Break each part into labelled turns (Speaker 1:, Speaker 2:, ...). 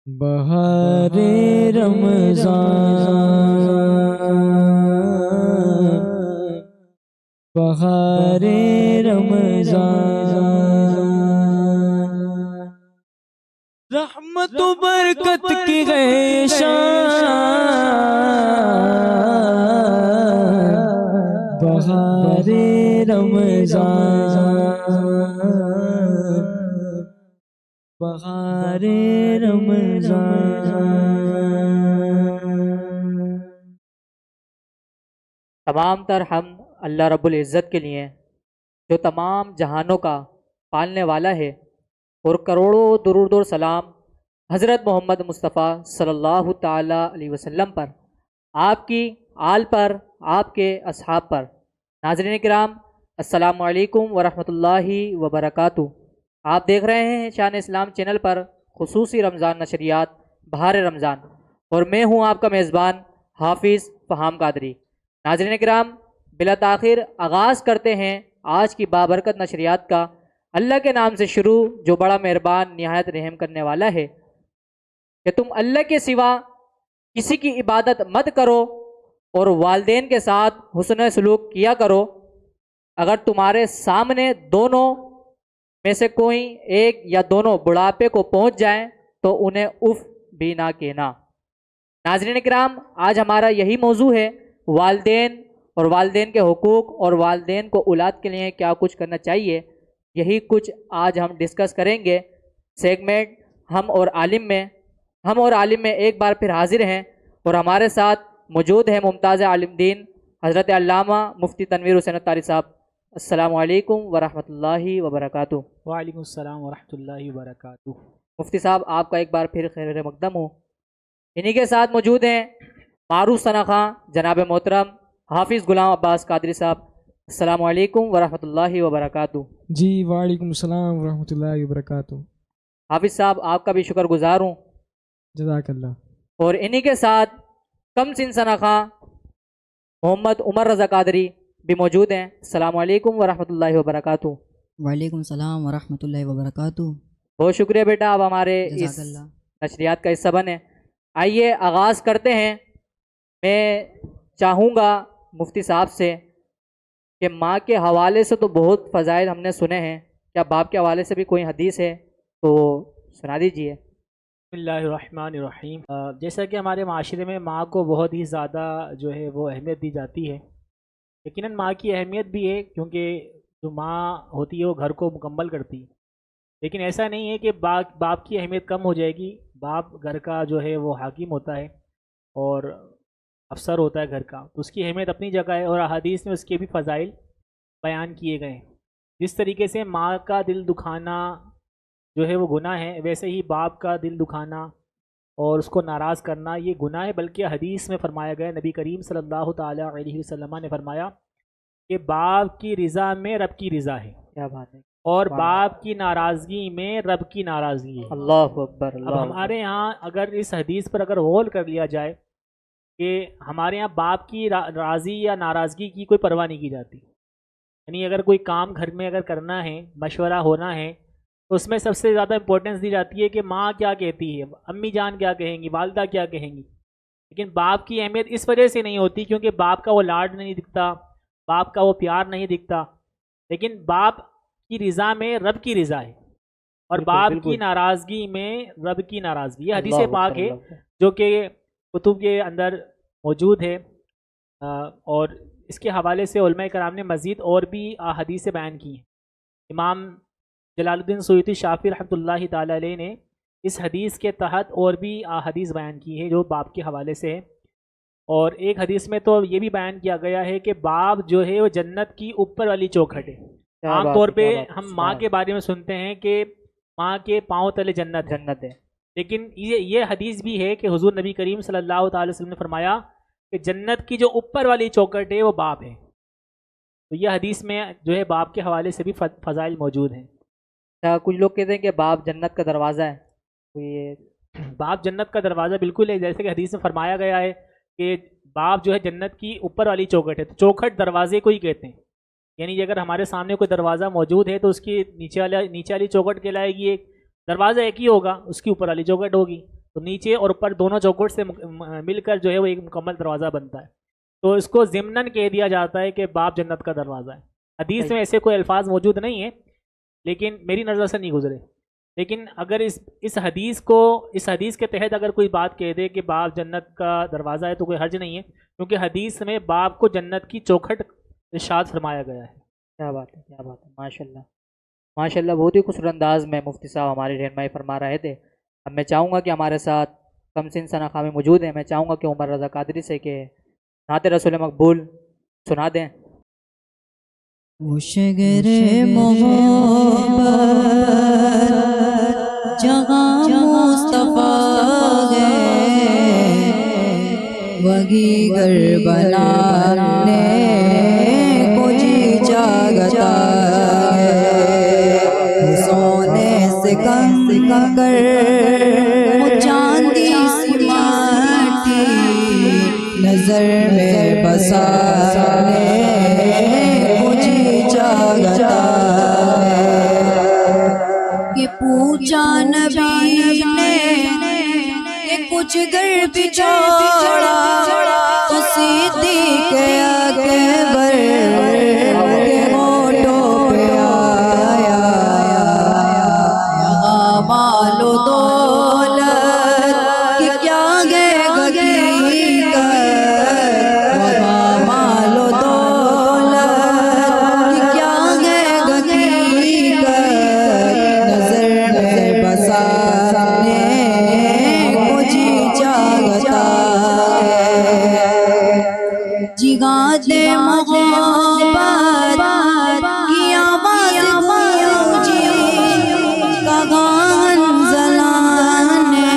Speaker 1: بہار رمضان، بہار رمضان، رحمت و برکت کی گئے شان، بہار رمضان، بہار رمضان۔
Speaker 2: تمام تر حمد اللہ رب العزت کے لیے جو تمام جہانوں کا پالنے والا ہے، اور کروڑوں درود و سلام حضرت محمد مصطفیٰ صلی اللہ تعالیٰ علیہ وسلم پر، آپ کی آل پر، آپ کے اصحاب پر۔ ناظرین کرام، السلام علیکم ورحمۃ اللہ وبرکاتہ۔ آپ دیکھ رہے ہیں شان اسلام چینل پر خصوصی رمضان نشریات بہار رمضان، اور میں ہوں آپ کا میزبان حافظ فہام قادری۔ ناظرین کرام، بلا تاخیر آغاز کرتے ہیں آج کی بابرکت نشریات کا، اللہ کے نام سے شروع جو بڑا مہربان نہایت رحم کرنے والا ہے، کہ تم اللہ کے سوا کسی کی عبادت مت کرو اور والدین کے ساتھ حسن سلوک کیا کرو۔ اگر تمہارے سامنے دونوں میں سے کوئی ایک یا دونوں بڑھاپے کو پہنچ جائیں تو انہیں اف بھی نہ کہنا۔ ناظرین کرام، آج ہمارا یہی موضوع ہے، والدین اور والدین کے حقوق، اور والدین کو اولاد کے لیے کیا کچھ کرنا چاہیے۔ یہی کچھ آج ہم ڈسکس کریں گے۔ سیگمنٹ ہم اور عالم میں ایک بار پھر حاضر ہیں، اور ہمارے ساتھ موجود ہیں ممتاز عالم دین حضرت علامہ مفتی تنویر حسین اتاری صاحب۔ السلام علیکم ورحمۃ اللہ وبرکاتہ۔
Speaker 3: وعلیکم السلام ورحمۃ اللہ وبرکاتہ۔
Speaker 2: مفتی صاحب، آپ کا ایک بار پھر خیر مقدم ہوں۔ انہی کے ساتھ موجود ہیں معروف ثنا خاں جناب محترم حافظ غلام عباس قادری صاحب۔ السلام علیکم ورحمۃ اللہ وبرکاتہ۔
Speaker 1: جی وعلیکم السلام ورحمۃ اللہ وبرکاتہ۔
Speaker 2: حافظ صاحب، آپ کا بھی شکر گزار ہوں۔
Speaker 1: جزاک اللہ۔
Speaker 2: اور انہی کے ساتھ کم سن ثنا خاں محمد عمر رضا قادری بھی موجود ہیں۔ السلام علیکم ورحمۃ اللہ وبرکاتہ۔
Speaker 4: وعلیکم السلام ورحمۃ اللہ وبرکاتہ۔
Speaker 2: بہت شکریہ بیٹا، آپ ہمارے
Speaker 4: جزاک
Speaker 2: اس
Speaker 4: اللہ۔
Speaker 2: نشریات کا حصہ بنے۔ آئیے آغاز کرتے ہیں۔ میں چاہوں گا مفتی صاحب سے کہ ماں کے حوالے سے تو بہت فضائل ہم نے سنے ہیں، کیا باپ کے حوالے سے بھی کوئی حدیث ہے تو سنا دیجیے۔
Speaker 3: بسم اللہ الرحمن الرحیم۔ جیسا کہ ہمارے معاشرے میں ماں کو بہت ہی زیادہ جو ہے وہ اہمیت دی جاتی ہے۔ یقیناً ماں کی اہمیت بھی ہے، کیونکہ جو ماں ہوتی ہے وہ گھر کو مکمل کرتی ہے، لیکن ایسا نہیں ہے کہ باپ کی اہمیت کم ہو جائے گی۔ باپ گھر کا جو ہے وہ حاکم ہوتا ہے اور افسر ہوتا ہے گھر کا، تو اس کی اہمیت اپنی جگہ ہے، اور احادیث میں اس کے بھی فضائل بیان کیے گئے ہیں۔ جس طریقے سے ماں کا دل دکھانا جو ہے وہ گناہ ہے، ویسے ہی باپ کا دل دکھانا اور اس کو ناراض کرنا یہ گناہ ہے، بلکہ حدیث میں فرمایا گیا، نبی کریم صلی اللہ تعالیٰ علیہ وسلم نے فرمایا کہ باپ کی رضا میں رب کی رضا ہے،
Speaker 2: کیا بات ہے،
Speaker 3: اور باپ کی ناراضگی میں رب کی ناراضگی ہے۔
Speaker 2: اللہ اکبر،
Speaker 3: اب
Speaker 2: اللہ
Speaker 3: ہمارے یہاں اگر اس حدیث پر اگر غور کر لیا جائے کہ ہمارے یہاں باپ کی راضی یا ناراضگی کی کوئی پرواہ نہیں کی جاتی، یعنی اگر کوئی کام گھر میں اگر کرنا ہے، مشورہ ہونا ہے، تو اس میں سب سے زیادہ امپورٹنس دی جاتی ہے کہ ماں کیا کہتی ہے، امی جان کیا کہیں گی، والدہ کیا کہیں گی۔ لیکن باپ کی اہمیت اس وجہ سے نہیں ہوتی کیونکہ باپ کا وہ لاڈ نہیں دکھتا، باپ کا وہ پیار نہیں دکھتا، لیکن باپ کی رضا میں رب کی رضا ہے، اور باپ کی ناراضگی میں رب کی ناراضگی۔ یہ حدیث پاک ہے جو کہ کتب کے اندر موجود ہے، اور اس کے حوالے سے علماء کرام نے مزید اور بھی احادیث بیان کی ہیں۔ امام جلال الدین سیوطی شافعی رحمۃ اللہ تعالی علیہ نے اس حدیث کے تحت اور بھی احادیث بیان کی ہے جو باپ کے حوالے سے ہے، اور ایک حدیث میں تو یہ بھی بیان کیا گیا ہے کہ باپ جو ہے وہ جنت کی اوپر والی چوکھٹ ہے۔ عام طور پہ ہم ماں کے بارے میں سنتے ہیں کہ ماں کے پاؤں تلے جنت ہے، لیکن یہ حدیث بھی ہے کہ حضور نبی کریم صلی اللہ تعالی وسلم نے فرمایا کہ جنت کی جو اوپر والی چوکھٹ ہے وہ باپ ہے۔ تو یہ حدیث میں جو ہے باپ کے حوالے سے بھی فضائل موجود ہیں۔
Speaker 2: کچھ لوگ کہتے ہیں کہ باپ جنت کا دروازہ ہے، تو یہ
Speaker 3: باپ جنت کا دروازہ بالکل ہے، جیسے کہ حدیث میں فرمایا گیا ہے کہ باپ جو ہے جنت کی اوپر والی چوکھٹ ہے، تو چوکھٹ دروازے کو ہی کہتے ہیں، یعنی اگر ہمارے سامنے کوئی دروازہ موجود ہے تو اس کی نیچے والی چوکھٹ کہلائے گی، ایک دروازہ ایک ہی ہوگا، اس کی اوپر والی چوکھٹ ہوگی، تو تو نیچے اور اوپر دونوں چوکھٹ سے مل کر جو ہے وہ ایک مکمل دروازہ بنتا ہے، تو اس کو ضمناً کہہ دیا جاتا ہے کہ باب جنت کا دروازہ ہے۔ حدیث میں ایسے کوئی الفاظ موجود نہیں ہیں، لیکن میری نظر سے نہیں گزرے، لیکن اگر اس حدیث کے تحت اگر کوئی بات کہہ دے کہ باب جنت کا دروازہ ہے تو کوئی حرج نہیں ہے، کیونکہ حدیث میں باب کو جنت کی چوکھٹ ارشاد فرمایا گیا ہے۔
Speaker 2: کیا بات ہے، کیا بات ہے، ماشاء اللہ ماشاء اللہ، بہت ہی خوبصورت انداز میں مفتی صاحب ہماری رہنمائی فرما رہے تھے۔ اب میں چاہوں گا کہ ہمارے ساتھ کم سن ثنا میں موجود ہیں، میں چاہوں گا کہ عمر رضا قادری سے کہ نعت رسول مقبول سنا دیں۔
Speaker 4: شگر محبت جہاں مصطفیٰ گئے وہی گھر بنانے کو جی جاگتا ہے، سونے سے کم کر چاندی سی ماٹی نظر میں بسانے کہ پوچھا نبی نے کہ کچھ گر بچھوڑا تو صدیق اکبر کے ہونٹوں پہ آیا، یہاں مال و دولت کی کیا گئے حقیقت، وہاں مال و جہاد محبت کی آواز گونجی، کہاں زلان نے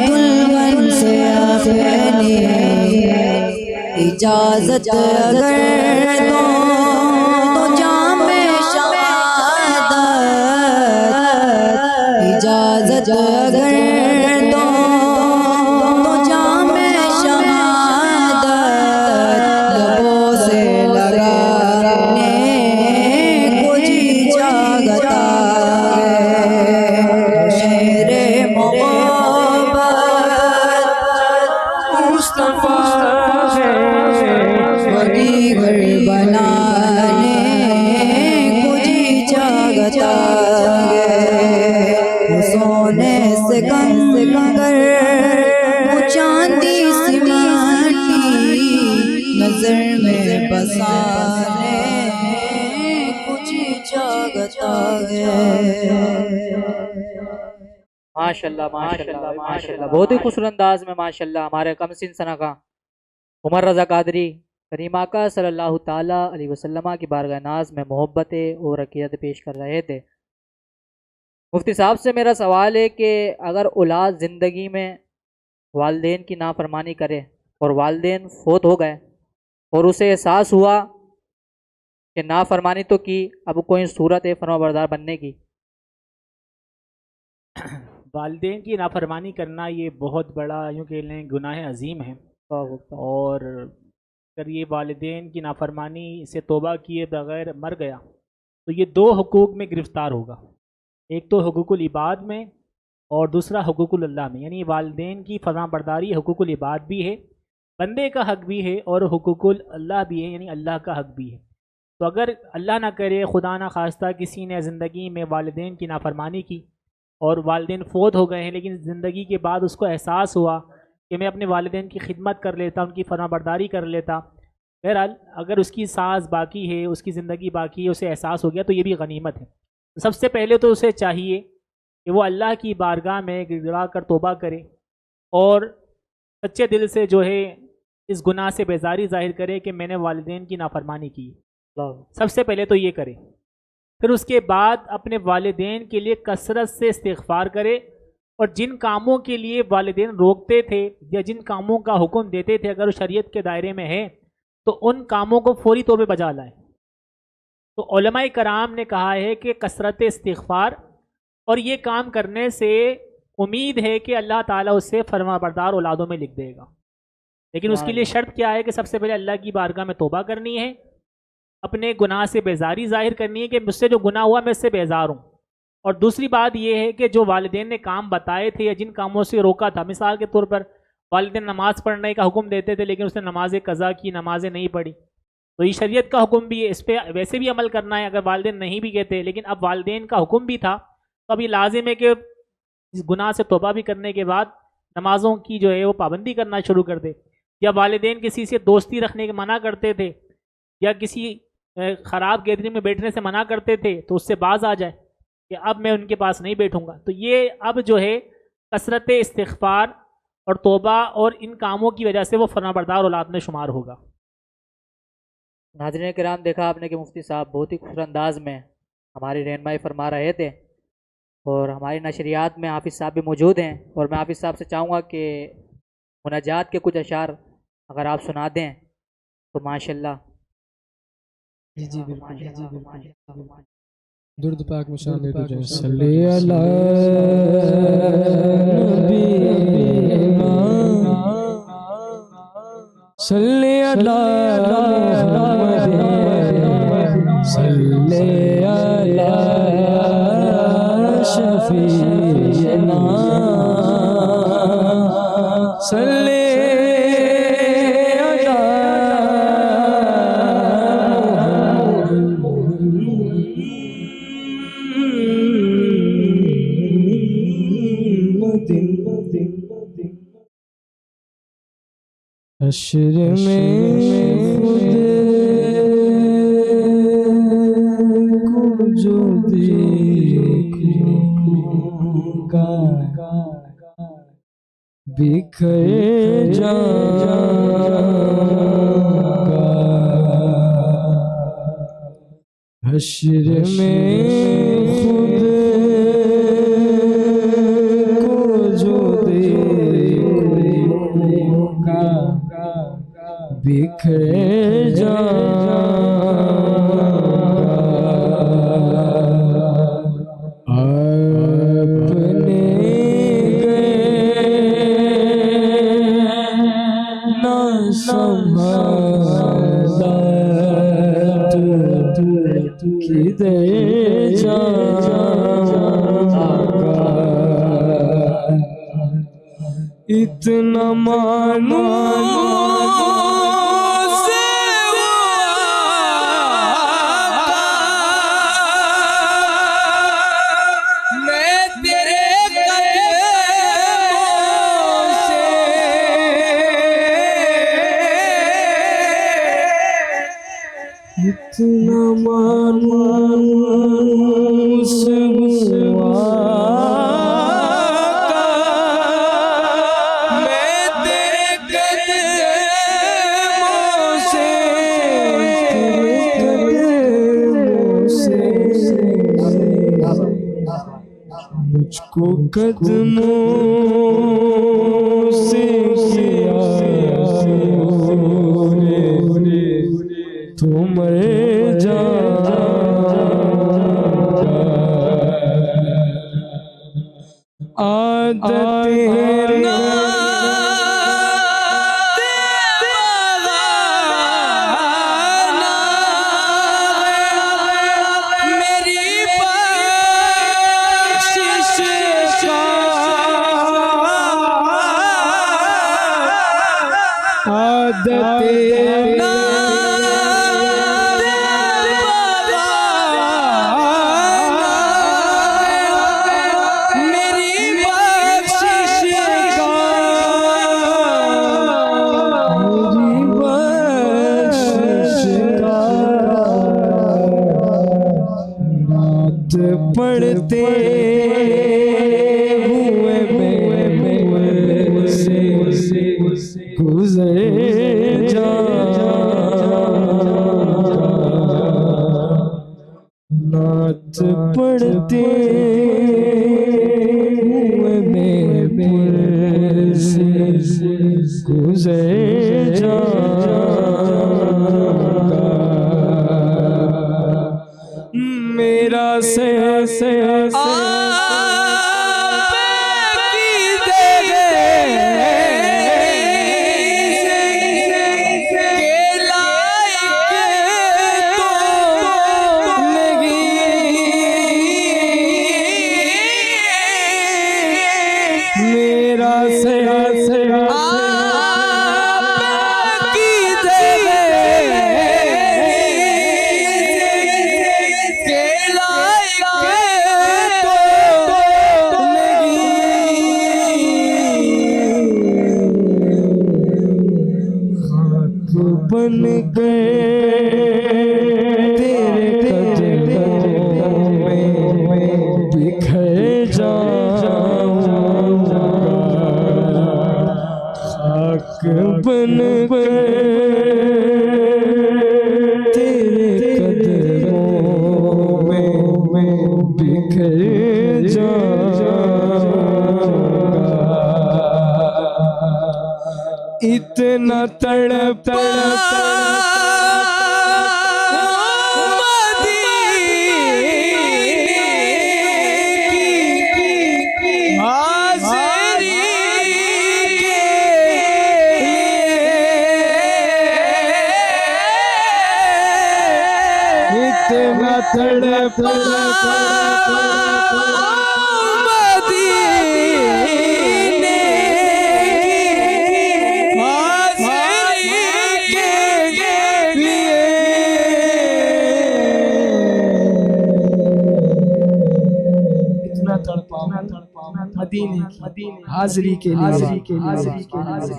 Speaker 4: دلہن سے اپنی اجازت اگر دو تو جام شہادت، اجازت اگر دو تو جام سونے سے کم کر چاندی سی ماٹی نظر میں بسانے کچھ جاگتا ہے۔
Speaker 2: ماشاء اللہ ماشاء اللہ ماشاء اللہ، بہت ہی خوبصورت انداز میں ماشاء اللہ ہمارے کم سن ثنا کا عمر رضا قادری کریم آقا صلی اللہ تعالیٰ علیہ وسلم کی بارگاہ ناز میں محبت اور عقیدت پیش کر رہے تھے۔ مفتی صاحب سے میرا سوال ہے کہ اگر اولاد زندگی میں والدین کی نافرمانی کرے اور والدین فوت ہو گئے اور اسے احساس ہوا کہ نافرمانی تو کی، اب کوئی صورت ہے فرما بردار بننے کی؟
Speaker 3: والدین کی نافرمانی کرنا یہ بہت بڑا یوں کہ لیں گناہ عظیم ہے، اور اگر یہ والدین کی نافرمانی سے توبہ کیے بغیر مر گیا تو یہ دو حقوق میں گرفتار ہوگا، ایک تو حقوق العباد میں اور دوسرا حقوق اللہ میں، یعنی والدین کی فرما برداری حقوق العباد بھی ہے، بندے کا حق بھی ہے، اور حقوق اللہ بھی ہے، یعنی اللہ کا حق بھی ہے۔ تو اگر اللہ نہ کرے خدا نہ خواستہ کسی نے زندگی میں والدین کی نافرمانی کی اور والدین فوت ہو گئے ہیں، لیکن زندگی کے بعد اس کو احساس ہوا کہ میں اپنے والدین کی خدمت کر لیتا، ان کی فرما برداری کر لیتا، بہرحال اگر اس کی سانس باقی ہے، اس کی زندگی باقی ہے، اسے احساس ہو گیا تو یہ بھی غنیمت ہے۔ سب سے پہلے تو اسے چاہیے کہ وہ اللہ کی بارگاہ میں گڑ گڑا کر توبہ کرے اور سچے دل سے جو ہے اس گناہ سے بیزاری ظاہر کرے کہ میں نے والدین کی نافرمانی کی، سب سے پہلے تو یہ کرے۔ پھر اس کے بعد اپنے والدین کے لیے کثرت سے استغفار کرے، اور جن کاموں کے لیے والدین روکتے تھے یا جن کاموں کا حکم دیتے تھے اگر وہ شریعت کے دائرے میں ہے تو ان کاموں کو فوری طور پہ بجا لائیں۔ تو علماء کرام نے کہا ہے کہ کثرت استغفار، اور یہ کام کرنے سے امید ہے کہ اللہ تعالیٰ اس سے فرما بردار اولادوں میں لکھ دے گا، لیکن اس کے لیے شرط کیا ہے کہ سب سے پہلے اللہ کی بارگاہ میں توبہ کرنی ہے، اپنے گناہ سے بیزاری ظاہر کرنی ہے کہ مجھ سے جو گناہ ہوا میں اس سے بیزار ہوں، اور دوسری بات یہ ہے کہ جو والدین نے کام بتائے تھے یا جن کاموں سے روکا تھا، مثال کے طور پر والدین نماز پڑھنے کا حکم دیتے تھے لیکن اس نے نمازیں قضا کی، نمازیں نہیں پڑھی، تو یہ شریعت کا حکم بھی ہے، اس پہ ویسے بھی عمل کرنا ہے اگر والدین نہیں بھی کہتے، لیکن اب والدین کا حکم بھی تھا تو اب یہ لازم ہے کہ اس گناہ سے توبہ بھی کرنے کے بعد نمازوں کی جو ہے وہ پابندی کرنا شروع کر دے، یا والدین کسی سے دوستی رکھنے کے منع کرتے تھے یا کسی خراب گیدرنگ میں بیٹھنے سے منع کرتے تھے تو اس سے باز آ جائے کہ اب میں ان کے پاس نہیں بیٹھوں گا، تو یہ اب جو ہے کثرت استغفار اور توبہ اور ان کاموں کی وجہ سے وہ فرمانبردار اولاد میں شمار ہوگا۔
Speaker 2: ناظرین کرام، دیکھا آپ نے کہ مفتی صاحب بہت ہی خوش انداز میں ہماری رہنمائی فرما رہے تھے، اور ہماری نشریات میں حافظ صاحب بھی موجود ہیں، اور میں حافظ صاحب سے چاہوں گا کہ مناجات کے کچھ اشعار اگر آپ سنا دیں تو ماشاءاللہ۔
Speaker 1: جی بالکل، درد پاک میں شامل ہو جائیں۔ صلی اللہ نبینا صلی اللہ محمد صلی اللہ شفیعنا صلی حشر میں خود کو جو دیکھوں گا بکھر جاؤں گا، حشر میں خود کو جو دیکھوں گا بکھر جاؤں گا، اپنے نہ سنبھالا تو کدھر جاؤں گا، اتنا مانو اتنا مانوس ہوا میں تیرے قدموں سے مجھ کو قدموں سے تو مر جاؤں گا، عادت پڑھتے ہوئے میں سے گزر نعت پڑھتے ہوئے میں سے گزر جاؤں گا، میرا سے میرا سے بن گئے تیرے قدموں میں بکھر جاؤں گا، خاک بن گئے تیرے قدموں میں بکھر جاؤں گا، اتنا تڑپ تڑپ مدینے کی حاضری کے لیے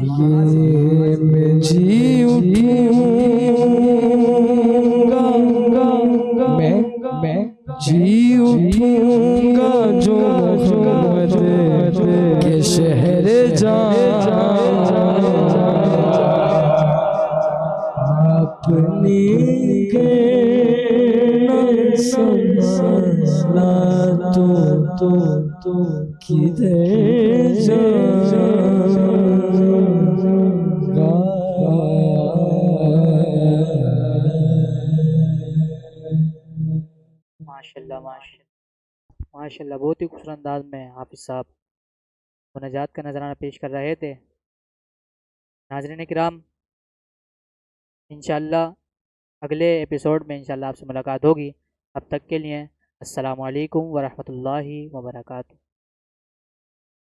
Speaker 1: یہ میں جی اٹھوں گا، میں جی اٹھوں گا جو محمد کے شہر اپنی تو کدھر جاؤں گا۔
Speaker 2: ماشاءاللہ ماشاءاللہ بہت ہی خوبصورت انداز میں حافظ صاحب مناجات کا نذرانہ پیش کر رہے تھے۔ ناظرین کرام، انشاءاللہ اگلے ایپیسوڈ میں انشاءاللہ آپ سے ملاقات ہوگی۔ اب تک کے لیے السلام علیکم ورحمۃ اللہ وبرکاتہ۔